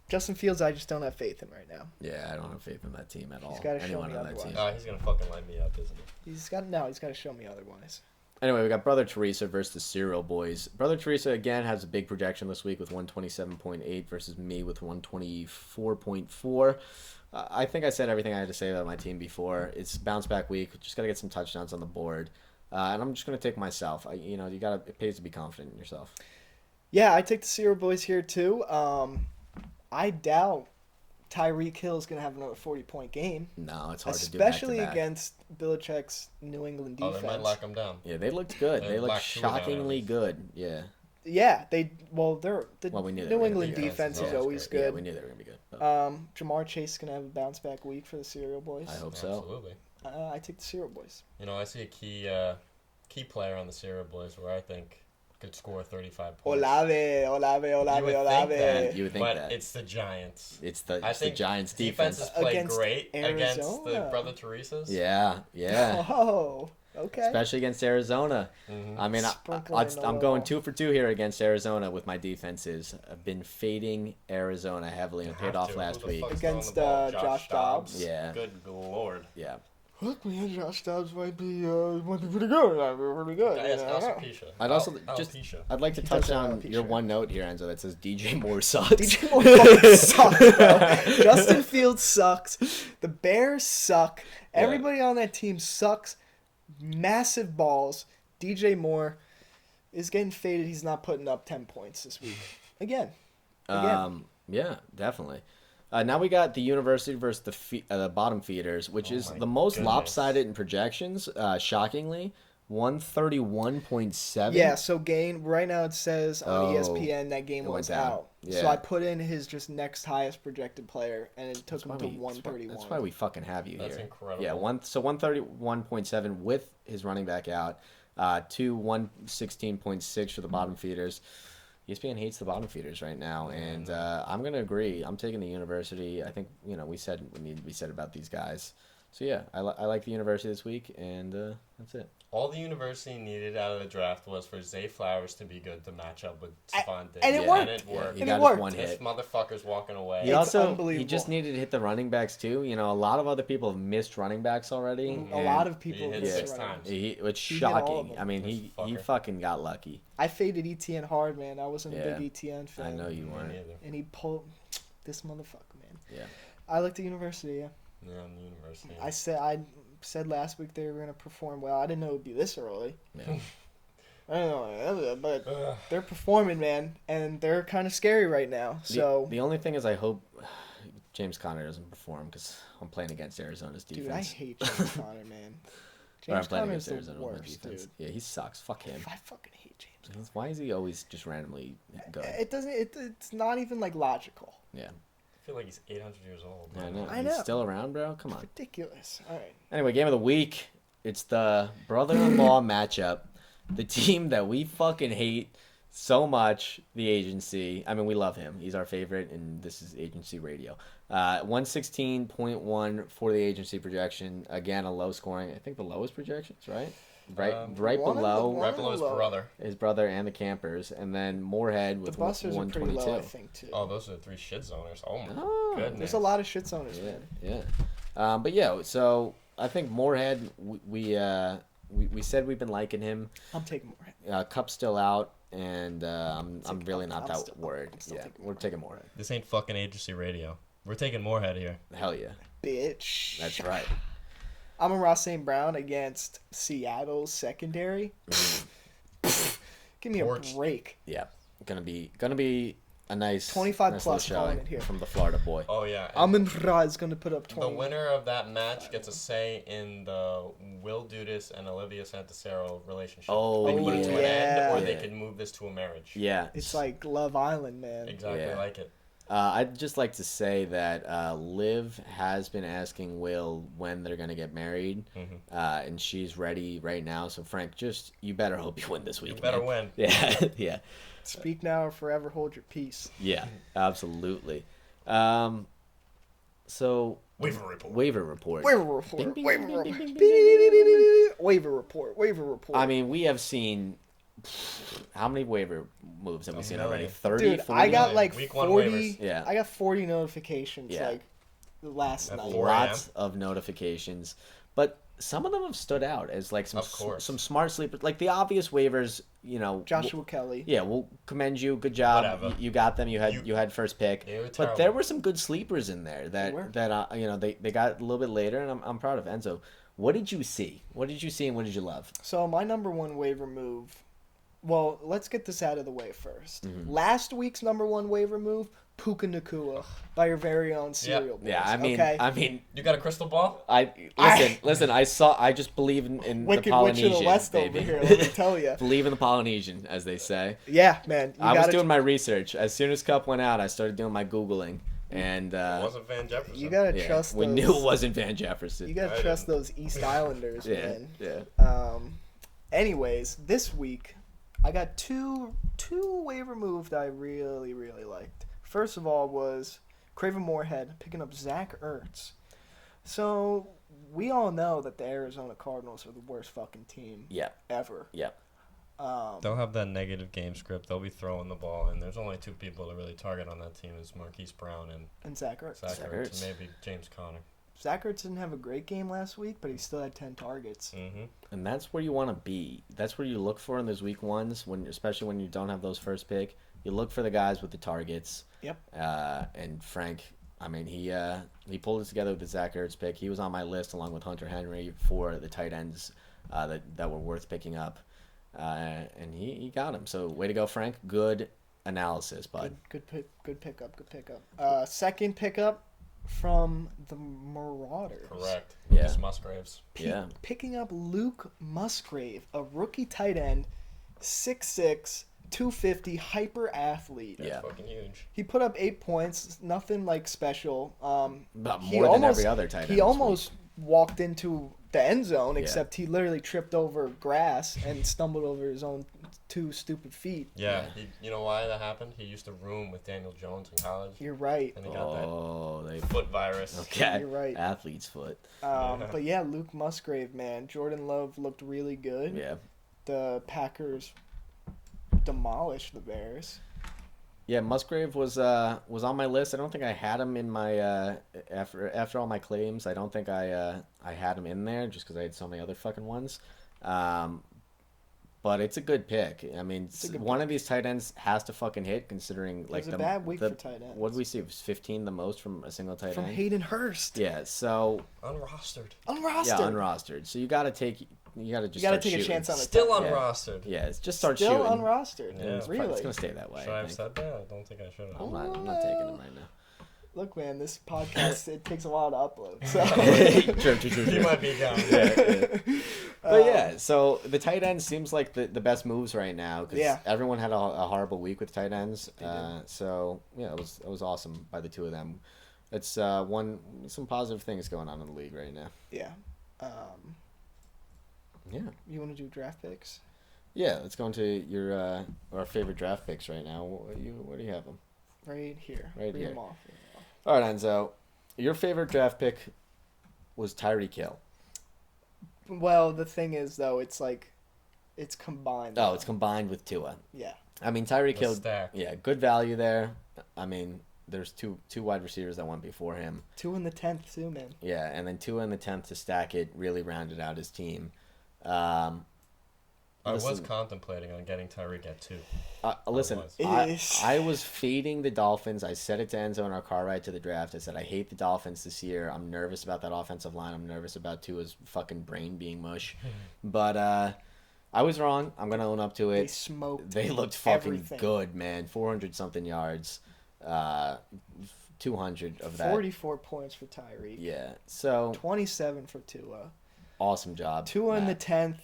Justin Fields, I just don't have faith in right now. Yeah, I don't have faith in that team at all. He's gotta show Anyone me on that otherwise. team. Oh, he's gonna fucking light me up, isn't he? He's got to show me otherwise. Anyway, we got Brother Teresa versus the Cereal Boys. Brother Teresa, again, has a big projection this week with 127.8 versus me with 124.4. I think I said everything I had to say about my team before. It's bounce back week. Just got to get some touchdowns on the board. And I'm just going to take myself. It pays to be confident in yourself. Yeah, I take the Cereal Boys here too. I doubt Tyreek Hill is going to have another 40-point game. No, it's hard to do especially back-to-back. against Belichick's New England defense. Oh, they might lock him down. Yeah, they looked good. They looked locked two down, shockingly at least. good. Yeah. Yeah, the We knew they New were gonna England be good. defense is Yeah, always Yeah, good. we knew they were going to be good. But Jamar Chase is going to have a bounce back week for the Cereal Boys. I hope so. Absolutely. I take the Cereal Boys. You know, I see a key player on the Cereal Boys where I think could score 35 points. Olave. You would think You would think but that. it's the Giants. It's I the think Giants' defense. defenses play Against great against the Arizona. Brother Teresas. Yeah. Oh, okay. Especially against Arizona. Mhm. I mean, Sprinkling a I'm going little. 2 for 2 here against Arizona with my defenses. I've been fading Arizona heavily and paid Have off to. last Who the week. fuck's throwing Against, the ball? Josh Dobbs. Yeah. Good lord. Yeah. Look, man, Josh Dobbs might be pretty good. Pretty good. Guys, alopecia. I'd like to He touch does have on alopecia. your one note here, Enzo, that says DJ Moore sucks. DJ Moore fucking sucks, bro. Justin Fields sucks. The Bears suck. Everybody on that team sucks. Massive balls. DJ Moore is getting faded. He's not putting up 10 points this week. Again. Yeah, definitely. Now we got the University versus the bottom feeders, which is my the most goodness. lopsided in projections, shockingly. 131.7. Yeah, so right now it says on Oh, ESPN that game it went was down. out. Yeah. So I put in his just next highest projected player, and it took him to That's 131. why we fucking have you That's here. incredible. Yeah, 131.7 with his running back out. To 116.6 for the bottom feeders. ESPN hates the bottom feeders right now, and I'm gonna agree. I'm taking the University. I think we said what needed to be said about these guys. So yeah, I like the University this week, and that's it. All the University needed out of the draft was for Zay Flowers to be good to match up with Stephon Diggs. and it Yeah. worked. And it worked. He And got it his worked. one This hit. motherfucker's walking away. He It's also unbelievable. he just needed to hit the running backs too. A lot of other people have missed running backs already. A and lot of people hit missed six running times. backs. It's He hit all of shocking. them. I mean, This he fucker. fucking got lucky. I faded ETN hard, man. I wasn't a Yeah. big ETN fan. I know you Me weren't. neither. And he pulled this motherfucker, man. Yeah. I like the University, yeah. Yeah, I'm the University. I said last week they were going to perform well. I didn't know it would be this early. Yeah. I don't know, but Ugh. they're performing, man, and they're kind of scary right now. So, The only thing is, I hope James Conner doesn't perform because I'm playing against Arizona's defense. dude, I hate James Conner, man. Or I'm James playing Conner is against the Arizona with my worst, defense. dude. Yeah, he sucks. Fuck him. I fucking hate James Conner. Why is he always just randomly good? It doesn't. It's not even like logical. Yeah, I feel like he's 800 years old. I know. I He's know. still around, bro. Come on. Ridiculous. All right. Anyway, game of the week. It's the brother-in-law matchup. The team that we fucking hate so much, the agency. I mean, we love him. He's our favorite, and this is agency radio. 116.1 for the agency projection. Again, a low scoring. I think the lowest projections, right? Right one of below the- Right below his brother. his brother and the Campers, and then Moorhead The with Busters are pretty 122. low, I think, too. Oh, those are the 3 shit zoners. Oh my Oh, goodness. There's a lot of shit zoners, Yeah, man. yeah. But yeah, so I think Moorhead. We said we've been liking him. I'm taking more. Cup's still out, and I'm really I'm not that still- worried. I'm still Yeah, taking we're taking Moorhead. This ain't fucking agency radio. We're taking Moorhead here. Hell yeah, Bitch. that's right. I'm a Ross St. Brown against Seattle's secondary. Give me Torch. a break. Yeah, gonna be a nice 25 nice plus little calling showing it here. from the Florida boy. Oh yeah. Amin-Ra is going to put up 20. The winner of that match gets a say in the Will Dudas and Olivia Santasero relationship. Oh, They can put it to an end, or yeah. they can move this to a marriage. Yeah. It's like Love Island, man. Exactly Yeah. like it. I'd just like to say that Liv has been asking Will when they're going to get married, and she's ready right now. So, Frank, you better hope you win this week. You better man. win. Yeah, yeah. Speak now or forever hold your peace. Yeah, absolutely. So, Waiver report. waiver report. Waiver report. Bing, bing, Waiver bing, report. bing, bing, Beep, beep, beep, beep, beep, beep, beep. Waiver report. Waiver report. I mean, we have seen how many waiver moves have we seen already? million. 30, dude, 40? I got like Week one 40. waivers. Yeah. I got 40 notifications Yeah. like last At night. 4 lots of notifications, but some of them have stood out as like Of course. some smart sleepers, like the obvious waivers. You know, Joshua Kelly. Yeah, we'll commend you. Good job. Whatever. You got them. You had first pick. They were But terrible. there were some good sleepers in there were. that you know they got a little bit later, and I'm proud of Enzo. What did you see? What did you see, and what did you love? So my number one waiver move. Well, let's get this out of the way first. Mm-hmm. Last week's number one waiver move, Puka Nakua, by your very own cereal boys. Yeah, I mean, You got a crystal ball? listen. I just believe in the Wicked Witch Polynesian, of the West baby. over here, let me tell you. Believe in the Polynesian, as they say. Yeah, man. I was doing my research. As soon as Cup went out, I started doing my Googling. And It wasn't Van Jefferson. You gotta yeah, trust. we those, knew it wasn't Van Jefferson. You gotta I trust didn't. those East Islanders, yeah, man. yeah. Anyways, this week I got two waiver moves that I really liked. First of all was Craven Moorhead picking up Zach Ertz. So we all know that the Arizona Cardinals are the worst fucking team Yeah, ever. yeah. They'll have that negative game script. They'll be throwing the ball, and there's only two people to really target on that team: is Marquise Brown and Zach Ertz. Zach Zach Ertz, Ertz. and maybe James Conner. Zach Ertz didn't have a great game last week, but he still had 10 targets. Mm-hmm. And that's where you want to be. That's where you look for in those week ones, especially when you don't have those first pick. You look for the guys with the targets. Yep. And Frank, I mean, he pulled it together with the Zach Ertz pick. He was on my list along with Hunter Henry for the tight ends that were worth picking up. And he got him. So way to go, Frank. Good analysis, bud. Good pickup. Second pickup from the Marauders. Correct. Yeah. Lucas Musgraves. Yeah. Picking up Luke Musgrave, a rookie tight end, 6'6", 250, hyper athlete. That's Yeah. fucking huge. He put up 8 points, nothing like special. About He more than almost- every other tight end. He this almost walked into the end zone, Yeah. except he literally tripped over grass and stumbled over his own 2 stupid feet. Yeah. You know why that happened? He used to room with Daniel Jones in college, You're right. and week. he got Oh, they that foot virus. okay. You're right. Athlete's foot. But yeah, Luke Musgrave, man. Jordan Love looked really good. Yeah. The Packers demolished the Bears. Yeah, Musgrave was on my list. I don't think I had him in my after all my claims. I don't think I had him in there just because I had so many other fucking ones. But it's a good pick. I mean, a good one of these tight ends has to fucking hit, considering like was a bad week for tight ends. What did we see? It was 15 the most from a single tight From end. Hayden Hurst. Yeah, so Unrostered. yeah, unrostered. So you got to take just You got to start take a shooting. chance on a Still tight end. unrostered. Yeah, it's just start Still shooting. unrostered. Yeah. It's Really? gonna stay that way. Should I I have think. said that? I don't think I should have. I'm not taking him right now. Look, man, this podcast, it takes a while to upload. So. True. He might be gone. Yeah. But yeah, so the tight end seems like the best moves right now because Yeah. everyone had a horrible week with tight ends. They did. So yeah, it was awesome by the two of them. It's some positive things going on in the league right now. Yeah. Yeah, You want to do draft picks? yeah. Let's go into your our favorite draft picks right now. Where do you have them? Right here. Right Read here. them off. All right, Enzo. Your favorite draft pick was Tyreek Hill. Well, the thing is, though, it's like, it's combined. Oh, it's combined with Tua. Yeah. I mean, Tyreek The Hill. stack. Yeah, good value there. I mean, there's two wide receivers that went before him. 2 in the 10th, too, man. Yeah, and then Tua in the 10th to stack it really rounded out his team. I was Listen. contemplating on getting Tyreek at 2. Listen, Otherwise. I was fading the Dolphins. I said it to Enzo in our car ride to the draft. I said, I hate the Dolphins this year. I'm nervous about that offensive line. I'm nervous about Tua's fucking brain being mush. But I was wrong. I'm gonna own up to They it. smoked. They looked fucking everything. good, man. 400 something yards, 200 of that. 44 points for Tyreek. Yeah. So 27 for Tua. awesome job. Tua in the Matt. 10th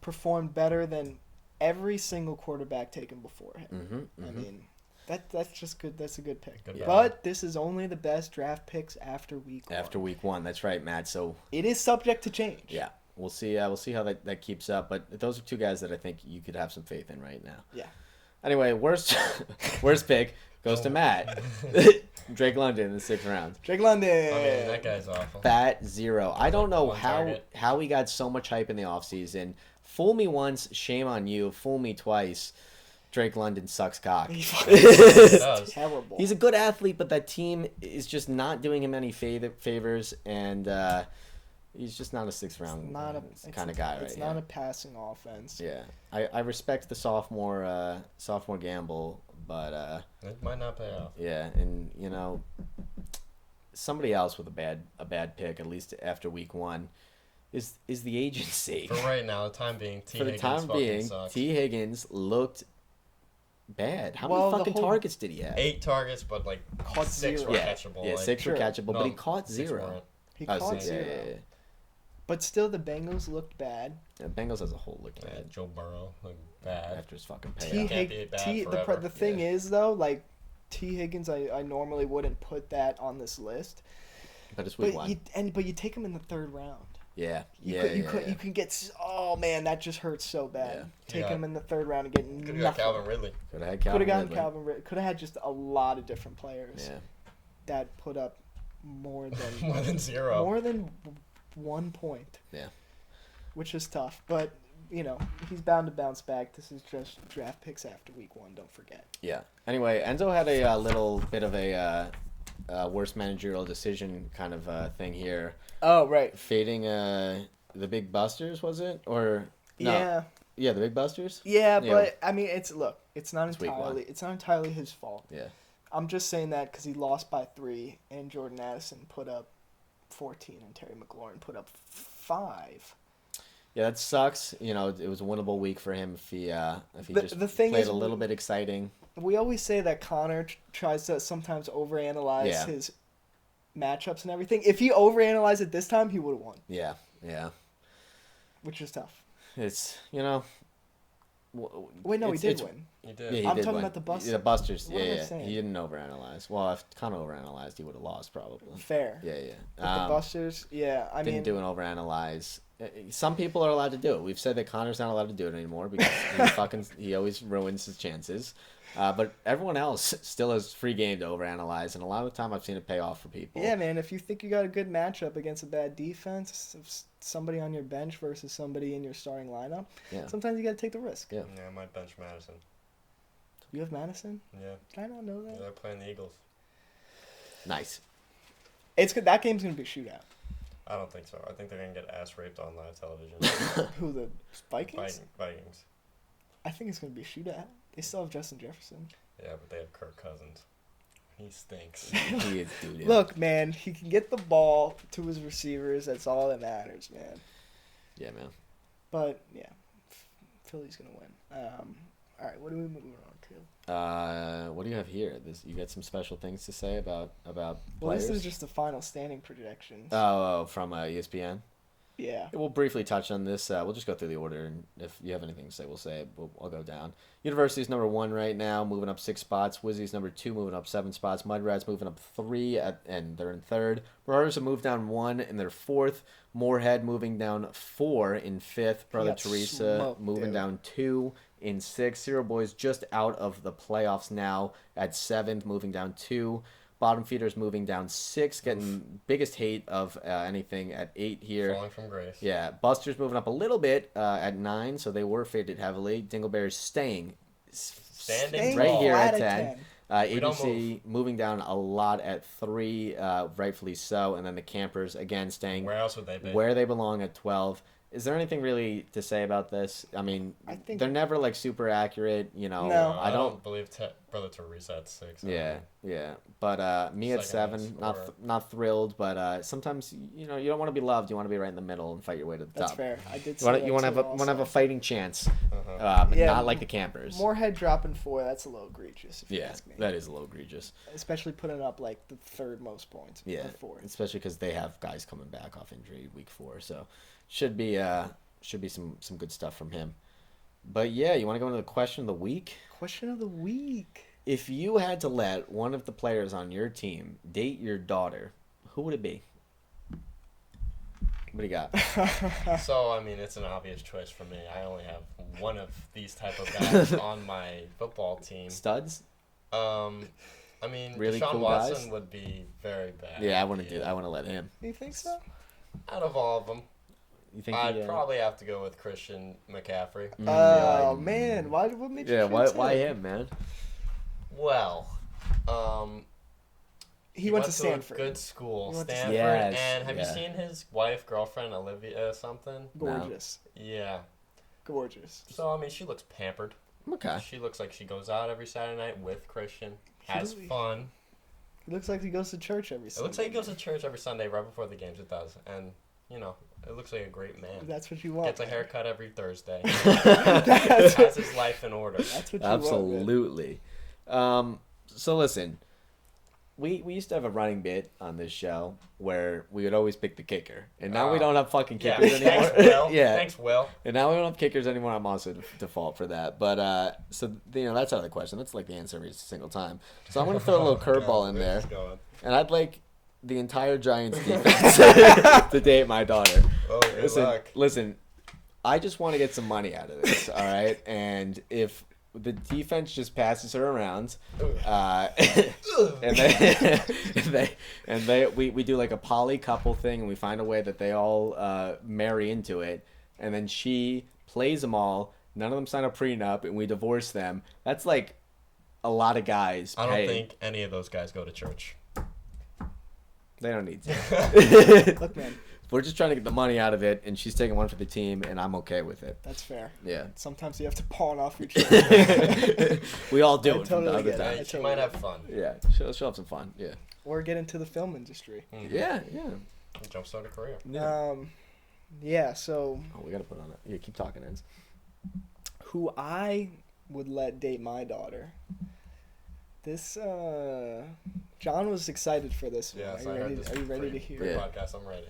performed better than every single quarterback taken before him. I mean, that's just good. That's a good pick. Good Yeah. But this is only the best draft picks after week 1. After week 1, that's right, Matt. So It is subject to change. yeah, we'll see. We'll see how that keeps up. But those are two guys that I think you could have some faith in right now. Yeah. Anyway, worst pick goes to Matt. Drake London in the 6th round. Drake London. I mean, that guy's awful. Fat 0. I don't know One how target. he got so much hype in the offseason. Fool me once, shame on you. Fool me twice. Drake London sucks cock. He does. Terrible. He's a good athlete, but that team is just not doing him any favors, and he's just not a 6th round kind of guy, right? It's not a passing offense. Yeah, I respect the sophomore gamble, but It might not pay off. yeah, and somebody else with a bad pick, at least after week 1, is the agency. For right now, the time being, T. For the Higgins time fucking being, sucks. T. Higgins looked bad. How Well, many the fucking whole- targets did he have? 8 targets, but Caught 6 zero. were Yeah, catchable. yeah, like, 6 were Sure. catchable, but he No, caught 6 0. weren't. He Oh, caught 6, yeah, 0. yeah. But still, the Bengals looked bad. Yeah, Bengals as a whole looked Yeah, bad Joe Burrow looked bad. after his fucking T. payout. Can't be bad forever. The thing Yeah. is, though, like, T. Higgins, I normally wouldn't put that on this list. But it's week But 1. you take him in the 3rd round. Yeah, You yeah. can get. Oh man, that just hurts so bad. Yeah. Take Yeah. him in the 3rd round and get Could have got nothing. Calvin Ridley. Could have had Could Calvin have gotten Ridley. Calvin Ridley. Could have had just a lot of different players Yeah. that put up more than More than 0. more than 1 point. Yeah. Which is tough, but he's bound to bounce back. This is just draft picks after week 1. Don't forget. Yeah. Anyway, Enzo had a little bit of a worst managerial decision kind of thing here. Oh right. Fading the Big Busters, was it? Or no. Yeah. The Big Busters? Yeah, Yeah. but I mean, it's not It's week 1. entirely his fault. Yeah. I'm just saying that because he lost by 3, and Jordan Addison put up 14, and Terry McLaurin put up 5. Yeah, that sucks. It was a winnable week for him if he just the thing played is, a little bit exciting. We always say that Connor tries to sometimes overanalyze Yeah. his matchups and everything. If he overanalyzed it this time, he would have won, Yeah. which is tough. It's Wait, no, he did it's- win. He Yeah, did. he I'm did talking win. about the Busters. The Busters, What am I yeah. saying? He didn't overanalyze. Well, if Connor overanalyzed, he would have lost probably. Fair. Yeah. But the Busters, yeah, I Didn't mean, do an overanalyze. Some people are allowed to do it. We've said that Connor's not allowed to do it anymore because he always ruins his chances. But everyone else still has free game to overanalyze, and a lot of the time I've seen it pay off for people. yeah, man. If you think you got a good matchup against a bad defense, somebody on your bench versus somebody in your starting lineup, Yeah. sometimes you got to take the risk. Yeah. Yeah, I might bench Madison. You have Madison? Yeah. Did I not know that? They're playing the Eagles. Nice. It's good. That game's gonna be a shootout. I don't think so. I think they're going to get ass raped on live television. Who, the Vikings? Vikings. I think it's gonna be a shootout. They still have Justin Jefferson. Yeah, but they have Kirk Cousins. He stinks. He is, dude. Yeah. Look, man, he can get the ball to his receivers. That's all that matters, man. Yeah, man. But yeah, Philly's gonna win. All right, what are we moving on to? What do you have here? You got some special things to say about Well, players? this is just the final standing projection. Oh, from ESPN. Yeah. We'll briefly touch on this. We'll just go through the order, and if you have anything to say, we'll say it. I'll go down. University's number 1 right now, moving up 6 spots. Wizzy's number 2, moving up 7 spots. Mudrads moving up 3, and they're in 3rd. Brothers have moved down 1, and they're 4th. Moorhead moving down 4 in 5th. Brother got Teresa smoked, moving dude. down 2 in 6th. Zero Boys just out of the playoffs now at 7th, moving down 2. Bottom feeders moving down 6, getting biggest hate of anything at 8 here. Falling from grace. Yeah, Busters moving up a little bit at 9, so they were faded heavily. Dingleberries staying Standing right tall. here at Flat 10. We don't ABC moving down a lot at 3, rightfully so. And then the Campers, again, staying Where else would they be? where they belong at 12. Is there anything really to say about this? I mean, I think they're never like super accurate, you know. No. I don't believe Brother Teresa at 6. Yeah, yeah. But me at Second 7, highest not thrilled, but sometimes you know you don't want to be loved. You want to be right in the middle and fight your way to the that's top. fair. I did. You want say to that have too a want to have a also. fighting chance, but Yeah, not like the campers. More head dropping 4. That's a little egregious. If you Yeah, ask me. that is a little egregious. Especially putting up like the 3rd most points. Yeah, or 4th. especially because they have guys coming back off injury week 4, so should be some good stuff from him. But yeah, you want to go into the question of the week? Question of the week. If you had to let one of the players on your team date your daughter, who would it be? What do you got? So, I mean, it's an obvious choice for me. I only have one of these type of guys on my football team. Studs? I mean, Really Deshaun cool Watson guys? would be very bad. Yeah, I want to do that. I want to let him. You think so? Out of all of them, You think? I'd probably have to go with Christian McCaffrey. Oh man, what made you? Yeah, choose why him, man? Well, He went to a Stanford. good school, He went to Stanford. Yes, And have you yeah. seen his wife, girlfriend, Olivia something? Gorgeous, Yeah. gorgeous. So I mean, she looks pampered. Okay. She looks like she goes out every Saturday night with Christian, has Really? fun. He looks like he goes to church every It Sunday. looks like he goes to church every Sunday right before the games. It does, and you know, it looks like a great man. That's what you want. Gets a haircut every Thursday. That's Has his life in order. That's what you want. Man. Absolutely. So listen, we used to have a running bit on this show where we would always pick the kicker, and now we don't have fucking Yeah, kickers anymore. thanks, Will. Yeah. Thanks, Will. And now we don't have kickers anymore. I'm also default for that. But so you know that's out of the question. That's like the answer every single time. So I'm gonna throw a little curveball in there, and I'd like the entire Giants defense to date my daughter. Oh, good luck. Listen, I just want to get some money out of this. All right, and if the defense just passes her around, and we do like a poly couple thing, and we find a way that they all marry into it, and then she plays them all. None of them sign a prenup, and we divorce them. That's like a lot of guys. I don't paying. think any of those guys go to church. They don't need to. Look, man, We're just trying to get the money out of it, and she's taking one for the team, and I'm okay with it. that's fair. Yeah. Sometimes you have to pawn off your children. We all do I it from totally time to get it. time. I She totally might get have fun. Yeah, she'll have some fun. Yeah. Or get into the film industry. Yeah. Jumpstart a career. Yeah, so Oh, we gotta put on it. Yeah, keep talking, Ends. who I would let date my daughter. This John was excited for this one. Yes, Are I you heard ready, this are you ready to hear free it? podcast. I'm ready.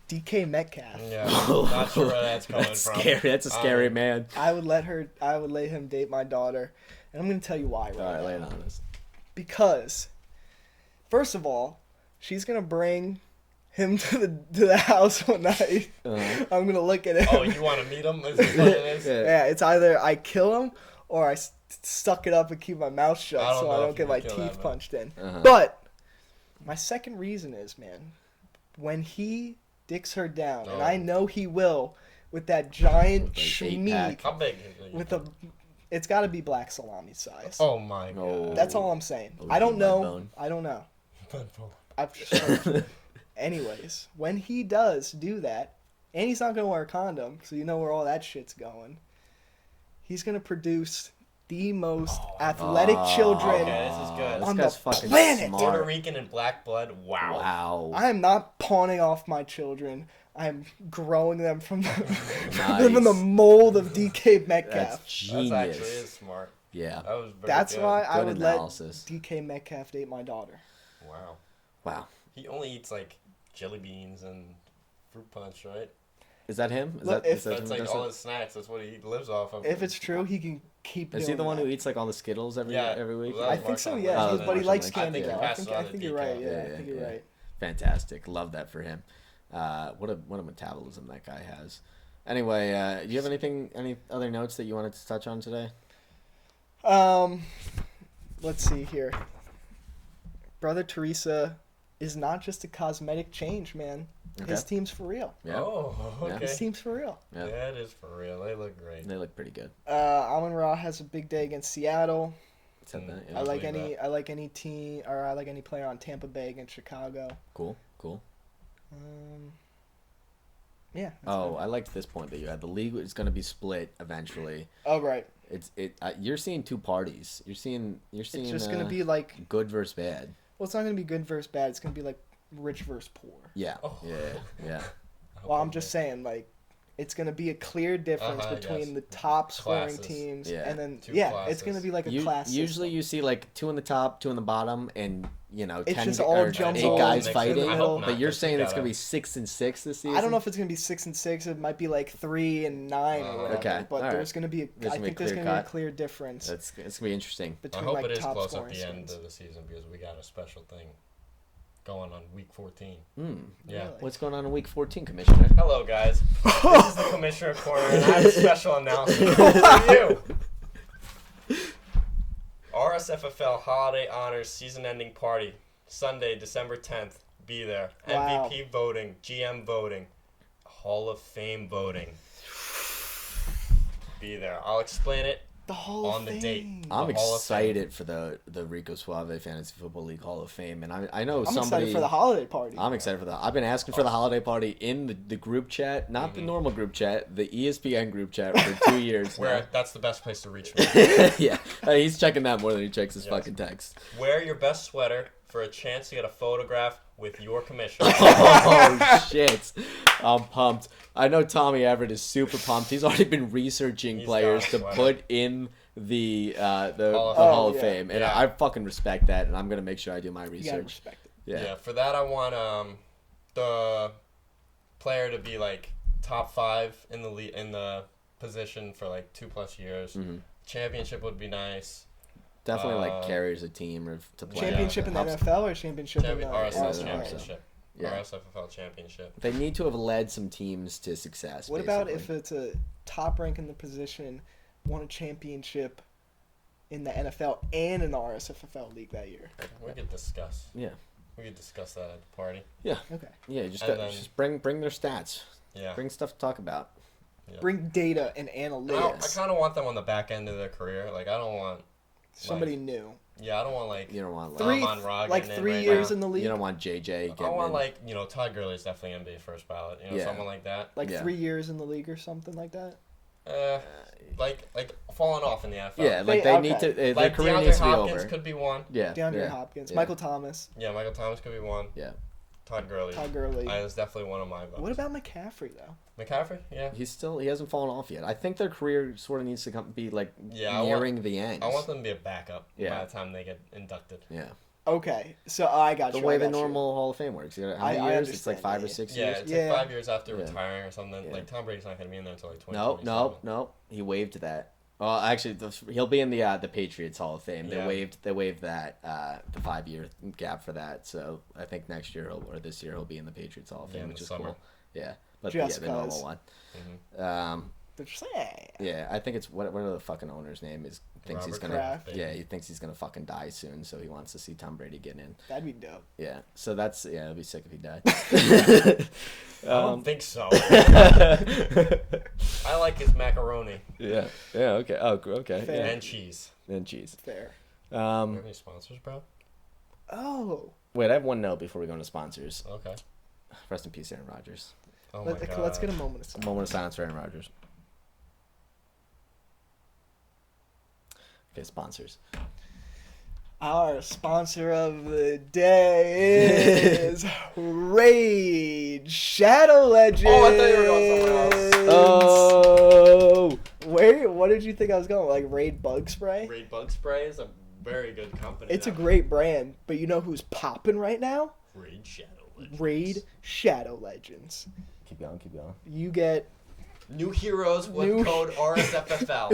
DK Metcalf. Yeah, not sure where that's coming That's from. scary. That's a scary man. I would let him date my daughter. And I'm gonna tell you why All right, now. lay it on us. Because first of all, she's gonna bring him to the house one night. Uh-huh. I'm gonna look at him. Oh, you want to meet him? Is this what it is? Yeah. Yeah, it's either I kill him or I suck it up and keep my mouth shut I don't so know I if don't you get my can kill that, teeth man. punched in. Uh-huh. But my second reason is, man, when he dicks her down, and Oh. I know he will, with that giant With, like, schmeat, 8-pack. How big is it? with a, it's got to be black salami size. Oh my Oh. god. That's all I'm saying. Oh, I don't know. Mudbone. I don't know. I've just anyways, when he does do that, and he's not gonna wear a condom, so you know where all that shit's going. He's gonna produce the most athletic children Okay, this is good. This on guy's the fucking planet. smart. Puerto Rican and black blood. Wow. Wow. I am not pawning off my children. I am growing them from the, Nice. from the mold of DK That's Metcalf. That's genius. actually is smart. Yeah. That was very That's good. why I Good would analysis. let DK Metcalf date my daughter. Wow. Wow. He only eats like jelly beans and fruit punch, right? Is that him? Is Look, that, if- is that That's him like does all that? his snacks. That's what he lives off of. If it's true, he can keep Is doing he the one that. who eats like all the Skittles every week? well, I that think was so, Mark yeah. Oh, Hunt. that's But he Mark likes Hunt. candy. I think though. he I passed think, on I the think you're right. decal. Yeah, I think you're right. Fantastic. Love that for him. What a metabolism that guy has. Anyway, do you have any other notes that you wanted to touch on today? Let's see here. Brother Teresa is not just a cosmetic change, man. Okay. His team's for real. Yeah. Oh, Yeah. okay. His team's for real. Yeah. Yeah, it is for real. They look great. They look pretty good. Amon Ra has a big day against Seattle. Except that, I yeah. I like believe any team, or I like any player on Tampa Bay against Chicago. Cool. Um, Yeah. that's Oh, fine. I liked this point that you had. The league is going to be split eventually. Oh, right. You're seeing two parties. You're seeing. It's just gonna be like. good versus bad. Well, it's not gonna be good versus bad. It's gonna be like rich versus poor. Yeah. Oh. Yeah. Well, I'm just saying, like, it's gonna be a clear difference between the top scoring Classes. teams, Yeah. and then Two it's gonna classes. be like a class. Usually system. you see like 2 on the top, 2 on the bottom, and It's 10 just all or jumbled 8 guys mixed fighting. in the middle. But you're Just saying it's together. gonna be 6 and 6 this season. I don't know if it's gonna be 6 and 6. It might be like 3 and 9 or whatever. Okay, But all there's right. gonna be. There's I gonna be think there's clear gonna be a cut. clear difference It's gonna be interesting. I between hope like it is top close at scoring the end skins. of the season because we got a special thing going on week 14. Hmm. Yeah. Really? What's going on in week 14, Commissioner? Hello, guys. This is the Commissioner Corner, and I have a special announcement for you. RSFFL Holiday Honors Season-Ending Party, Sunday, December 10th. Be there. Wow. MVP voting, GM voting, Hall of Fame voting. Be there. I'll explain it The Hall on of the Fame. date. I'm The Hall of Fame. excited for the Rico Suave Fantasy Football League Hall of Fame, and I know I'm somebody. excited for the holiday party. I'm excited for that. I've been asking for the holiday party in the group chat, not the normal group chat, the ESPN group chat for 2 years now. Where that's the best place to reach me. Yeah, he's checking that more than he checks his Yes. fucking text. Wear your best sweater for a chance to get a photograph with your commissioner. Oh shit! I'm pumped. I know Tommy Everett is super pumped. He's already been researching He's players got a to sweater. put in the Hall of Hall Fame. of Fame, and Yeah. I fucking respect that, and I'm gonna make sure I do my You gotta research. respect it. Yeah, for that I want the player to be like top 5 in the position for like 2+ years. Mhm. Championship would be nice. Definitely like carries a team or to play. Championship in the Helps- NFL or championship in the RSL RSL. championship. Yeah. RSFFL championship. They need to have led some teams to success. What about basically. if it's a top rank in the position, won a championship in the NFL and in the RSFFL league that year? We could discuss. Yeah. We could discuss that at the party. Yeah. Okay. Yeah, just And then- just bring their stats. Yeah. Bring stuff to talk about. Bring data and I analytics. kind of want them on the back end of their career. Like I don't want. Somebody new. Yeah, I don't want like. You don't want Three, Amon Ra like getting in 3 right years now. in the league. you don't want JJ. I Getting want in. like Todd Gurley's definitely gonna be first ballot. Yeah. Someone like that. Like Yeah. 3 years in the league or something like that. Like falling off in the NFL. Yeah, like They- they need okay. to. Their Like career DeAndre needs to be Hopkins over. could be one. Yeah. DeAndre yeah, Hopkins, yeah. Michael Thomas, Yeah, Michael Thomas could be one. Yeah. Todd Gurley. Todd Gurley. That's definitely one of my votes. What about McCaffrey though? McCaffrey? Yeah. He hasn't fallen off yet. I think their career sort of needs to be like Yeah, nearing the end. I want them to be a backup Yeah. by the time they get inducted. Yeah. Okay, so I got The you. way I the got you. normal Hall of Fame works. You know, how I many years? It's like understand 5 or that, 6 Yeah, years. it's Yeah. like 5 years after Yeah. retiring or something. Yeah. Like Tom Brady's not gonna be in there until like No, 2027. He waived that. Well, actually, he'll be in the Patriots Hall of Fame. Yeah. They waived that the 5-year gap for that. So I think next year or this year he'll be in the Patriots Hall of Yeah, Fame, in which the is summer. cool. Yeah, but Just the normal 'cause. one. Mhm. They're just like, Yeah, I think it's whatever the fucking owner's name is. Thinks he's Robert gonna. Kraft. Yeah, he thinks he's gonna fucking die soon, so he wants to see Tom Brady get in. that'd be dope. Yeah, so it'd be sick if he died. I don't think so. I like his macaroni Yeah. Yeah. Okay. Oh. Okay. Fair. Yeah. and cheese. And cheese. Fair. Do you have any sponsors, bro? Oh, Wait, I have one note before we go into sponsors. Okay. Rest in peace, Aaron Rodgers. Oh my god. let's get a moment of A silence. moment of silence for Aaron Rodgers. Okay, sponsors. Our sponsor of the day is Raid Shadow Legends. Oh, I thought you were going somewhere else. Oh! What did you think I was going? Like Raid Bug Spray? Raid Bug Spray is a very good company. It's a now. great brand, but you know who's popping right now? Raid Shadow Legends. Raid Shadow Legends. Keep going, keep going. You get New heroes with New- code RSFFL.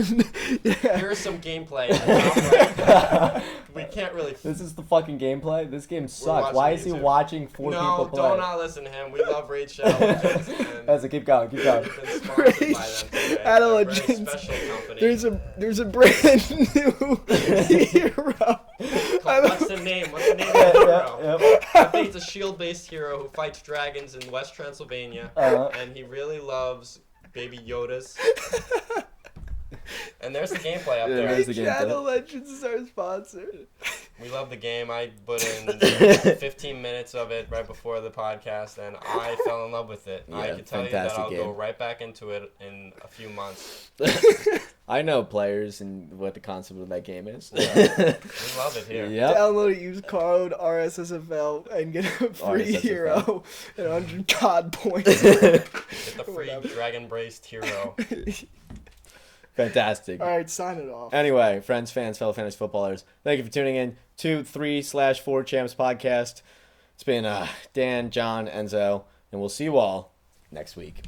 yeah. Here's some gameplay. We can't really. This is the fucking gameplay? This game sucks. watching Why is he YouTube. watching 4 people No, play? don't not listen to him. We love Raid Shadow Legends. And That's it, keep going, keep going. we've been sponsored by them today. Shadow They're a very Legends. special company. There's a brand new hero. What's the name? What's the name of the hero? I think it's a shield-based hero who fights dragons in West Transylvania, and he really loves Baby Yodas. And there's the gameplay up Yeah, there. there's the Shadow gameplay. Legends is our sponsor. We love the game. I put in 15 minutes of it right before the podcast, and I fell in love with it. Yeah, I can tell you that I'll game. go right back into it in a few months. I know players and what the concept of that game is. Yeah. We love it here. Yep. Download it, use code RSSFL, and get a free RSSFL. hero and 100 COD points. Get the free Dragon Braced hero. Fantastic. All right, sign it off. Anyway, friends, fans, fellow fantasy footballers, thank you for tuning in to 3/4 Champs podcast. It's been Dan, John, Enzo, and we'll see you all next week.